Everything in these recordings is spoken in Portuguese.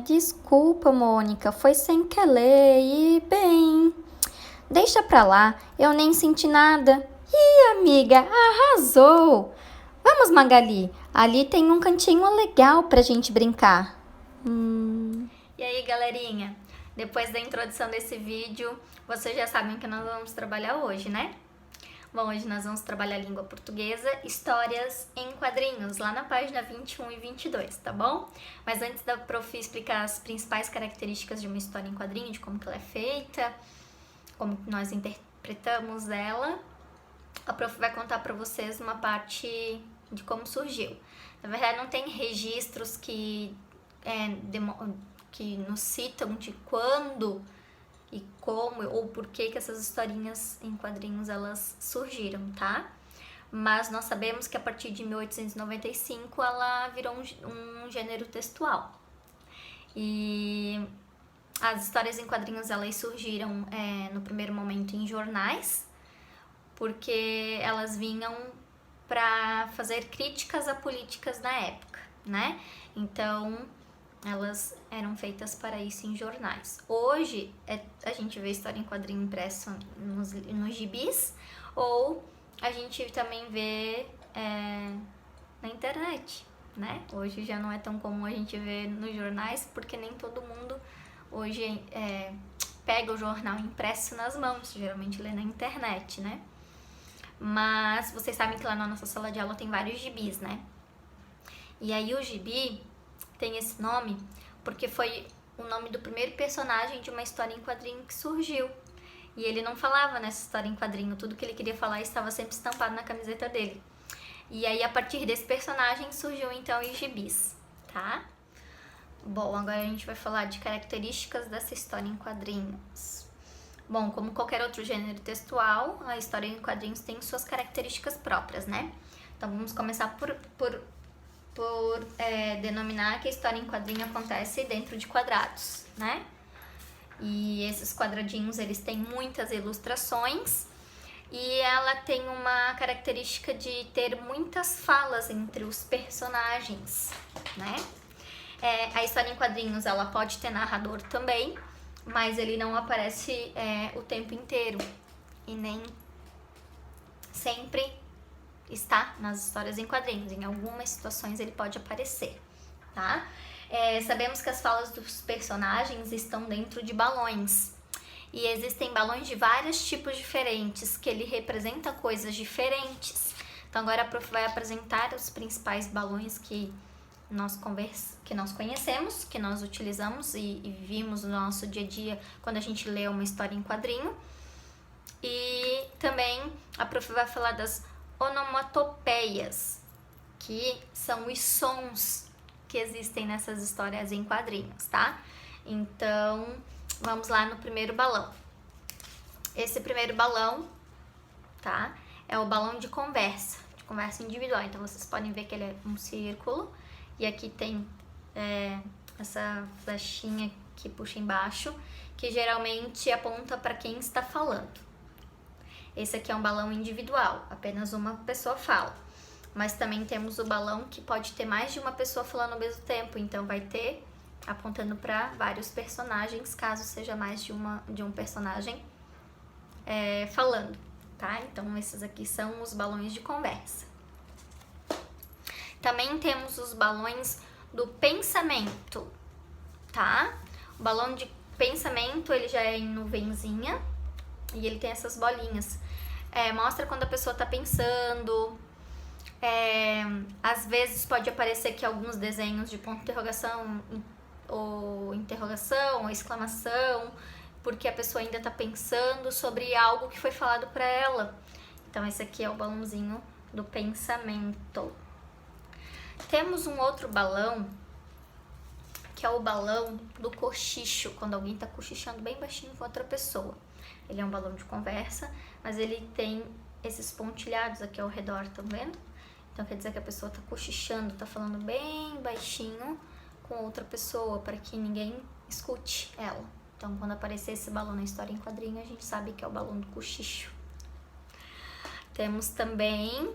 Desculpa, Mônica, foi sem querer e, bem, deixa pra lá, eu nem senti nada. Ih, amiga, arrasou! Vamos, Magali, ali tem um cantinho legal pra gente brincar. E aí, galerinha, depois da introdução desse vídeo, vocês já sabem o que nós vamos trabalhar hoje, né? Bom, hoje nós vamos trabalhar língua portuguesa, histórias em quadrinhos, lá na página 21 e 22, tá bom? Mas antes da Prof explicar as principais características de uma história em quadrinho, de como que ela é feita, como nós interpretamos ela, a Prof vai contar pra vocês uma parte de como surgiu. Na verdade, não tem registros que nos citam de quando e como ou por que essas historinhas em quadrinhos elas surgiram, tá? Mas nós sabemos que a partir de 1895 ela virou um gênero textual. E as histórias em quadrinhos elas surgiram no primeiro momento em jornais, porque elas vinham para fazer críticas a políticas da época, né? Então elas eram feitas para isso em jornais. Hoje, a gente vê história em quadrinho impresso nos gibis, ou a gente também vê na internet, né? Hoje já não é tão comum a gente ver nos jornais, porque nem todo mundo hoje pega o jornal impresso nas mãos, geralmente lê na internet, né? Mas vocês sabem que lá na nossa sala de aula tem vários gibis, né? E aí o gibi tem esse nome porque foi o nome do primeiro personagem de uma história em quadrinho que surgiu. E ele não falava nessa história em quadrinho, tudo que ele queria falar estava sempre estampado na camiseta dele. E aí, a partir desse personagem, surgiu então os gibis, tá? Bom, agora a gente vai falar de características dessa história em quadrinhos. Bom, como qualquer outro gênero textual, a história em quadrinhos tem suas características próprias, né? Então, vamos começar por denominar que a história em quadrinho acontece dentro de quadrados, né? E esses quadradinhos, eles têm muitas ilustrações e ela tem uma característica de ter muitas falas entre os personagens, né? A história em quadrinhos, ela pode ter narrador também, mas ele não aparece o tempo inteiro e nem sempre está nas histórias em quadrinhos. Em algumas situações ele pode aparecer, tá? Sabemos que as falas dos personagens estão dentro de balões. E existem balões de vários tipos diferentes, que ele representa coisas diferentes. Então agora a Prof vai apresentar os principais balões que nós conhecemos, que nós utilizamos e vimos no nosso dia a dia quando a gente lê uma história em quadrinho. E também a Prof vai falar das onomatopeias, que são os sons que existem nessas histórias em quadrinhos, tá? Então, vamos lá no primeiro balão. Esse primeiro balão, tá? É o balão de conversa individual. Então, vocês podem ver que ele é um círculo e aqui tem essa flechinha que puxa embaixo, que geralmente aponta para quem está falando. Esse aqui é um balão individual, apenas uma pessoa fala. Mas também temos o balão que pode ter mais de uma pessoa falando ao mesmo tempo, então vai ter apontando para vários personagens, caso seja mais de um personagem falando, tá? Então esses aqui são os balões de conversa. Também temos os balões do pensamento, tá? O balão de pensamento, ele já é em nuvenzinha e ele tem essas bolinhas. Mostra quando a pessoa tá pensando. Às vezes pode aparecer aqui alguns desenhos de ponto de interrogação ou exclamação, porque a pessoa ainda tá pensando sobre algo que foi falado para ela. Então esse aqui é o balãozinho do pensamento. Temos um outro balão, que é o balão do cochicho, quando alguém tá cochichando bem baixinho com outra pessoa. Ele é um balão de conversa, mas ele tem esses pontilhados aqui ao redor, estão vendo? Então quer dizer que a pessoa tá cochichando, tá falando bem baixinho com outra pessoa, para que ninguém escute ela. Então quando aparecer esse balão na história em quadrinho, a gente sabe que é o balão do cochicho. Temos também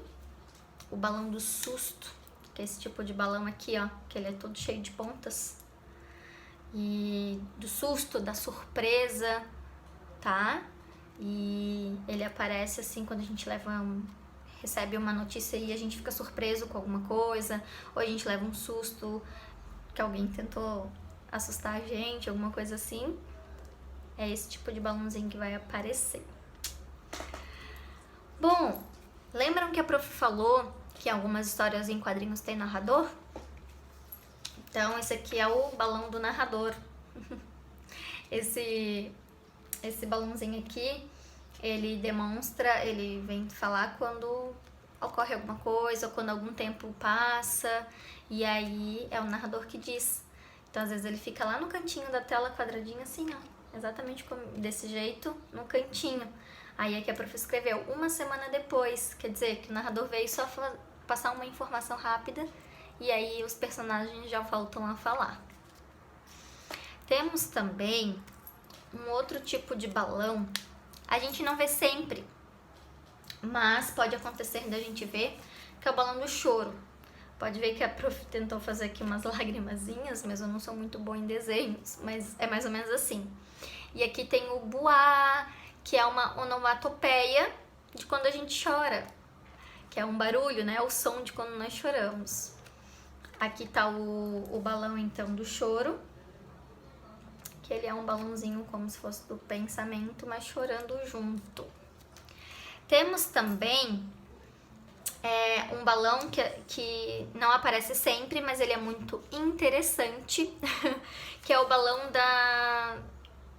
o balão do susto, que é esse tipo de balão aqui, ó, que ele é todo cheio de pontas. e do susto, da surpresa, tá? E ele aparece assim quando a gente recebe uma notícia e a gente fica surpreso com alguma coisa, ou a gente leva um susto que alguém tentou assustar a gente, alguma coisa assim. É esse tipo de balãozinho que vai aparecer. Bom, lembram que a prof falou que algumas histórias em quadrinhos tem narrador? Então, esse aqui é o balão do narrador. Esse balãozinho aqui, ele demonstra, ele vem falar quando ocorre alguma coisa, ou quando algum tempo passa, e aí é o narrador que diz. Então, às vezes ele fica lá no cantinho da tela, quadradinho assim, ó, exatamente desse jeito, no cantinho. Aí é que a prof escreveu, uma semana depois, quer dizer que o narrador veio só passar uma informação rápida, e aí os personagens já voltam a falar. Temos também um outro tipo de balão, a gente não vê sempre, mas pode acontecer da gente ver, que é o balão do choro. Pode ver que a prof tentou fazer aqui umas lagrimazinhas, mas eu não sou muito boa em desenhos, mas é mais ou menos assim. E aqui tem o buá, que é uma onomatopeia de quando a gente chora, que é um barulho, né? O som de quando nós choramos. Aqui tá o balão, então, do choro, que ele é um balãozinho como se fosse do pensamento, mas chorando junto. Temos também um balão que não aparece sempre, mas ele é muito interessante, que é o balão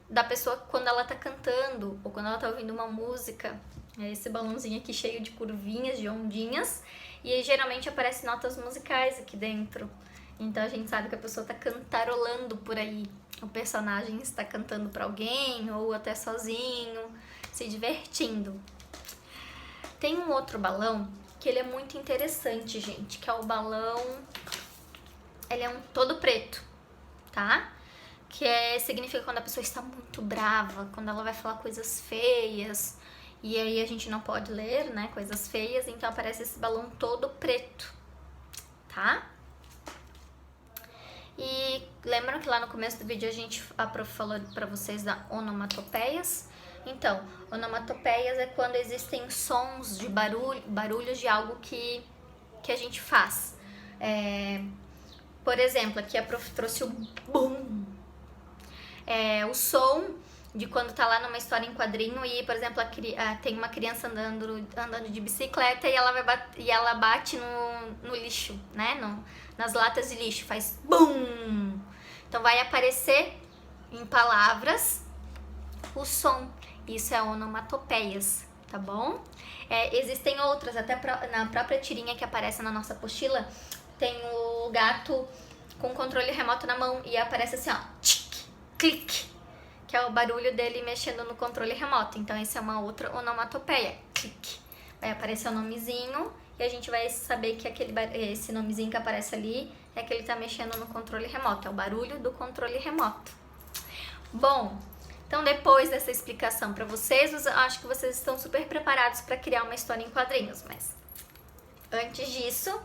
da pessoa quando ela tá cantando ou quando ela tá ouvindo uma música. É esse balãozinho aqui cheio de curvinhas, de ondinhas, e aí geralmente aparecem notas musicais aqui dentro. Então a gente sabe que a pessoa tá cantarolando por aí. O personagem está cantando para alguém ou até sozinho, se divertindo. Tem um outro balão que ele é muito interessante, gente, que é o balão... Ele é todo preto, tá? Que significa quando a pessoa está muito brava, quando ela vai falar coisas feias, e aí a gente não pode ler, né, coisas feias, então aparece esse balão todo preto, tá? E lembram que lá no começo do vídeo a prof falou pra vocês da onomatopeias? Então, onomatopeias é quando existem sons de barulhos de algo que a gente faz. Por exemplo, aqui a prof trouxe o BUM. O som de quando tá lá numa história em quadrinho e, por exemplo, tem uma criança andando de bicicleta e ela bate no lixo, né? Nas latas de lixo, faz BUM! Então vai aparecer em palavras o som. Isso é onomatopeias, tá bom? Existem outras, até na própria tirinha que aparece na nossa apostila, tem o gato com o controle remoto na mão e aparece assim, ó, tic, clique, que é o barulho dele mexendo no controle remoto. Então, isso é uma outra onomatopeia, clique. Vai aparecer o nomezinho e a gente vai saber que esse nomezinho que aparece ali é que ele tá mexendo no controle remoto, é o barulho do controle remoto. Bom, então depois dessa explicação para vocês, eu acho que vocês estão super preparados para criar uma história em quadrinhos, mas antes disso,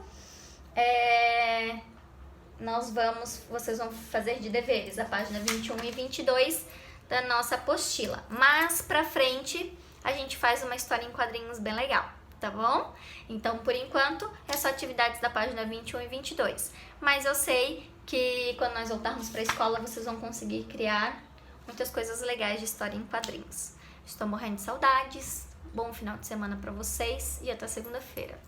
vocês vão fazer de deveres a página 21 e 22 da nossa apostila. Mas pra frente a gente faz uma história em quadrinhos bem legal, tá bom? Então, por enquanto, é só atividades da página 21 e 22. Mas eu sei que quando nós voltarmos pra escola, vocês vão conseguir criar muitas coisas legais de história em quadrinhos. Estou morrendo de saudades. Bom final de semana pra vocês e até segunda-feira.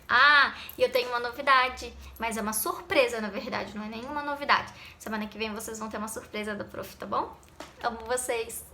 Ah, e eu tenho uma novidade, mas é uma surpresa, na verdade, não é nenhuma novidade. Semana que vem vocês vão ter uma surpresa da prof, tá bom? Amo vocês!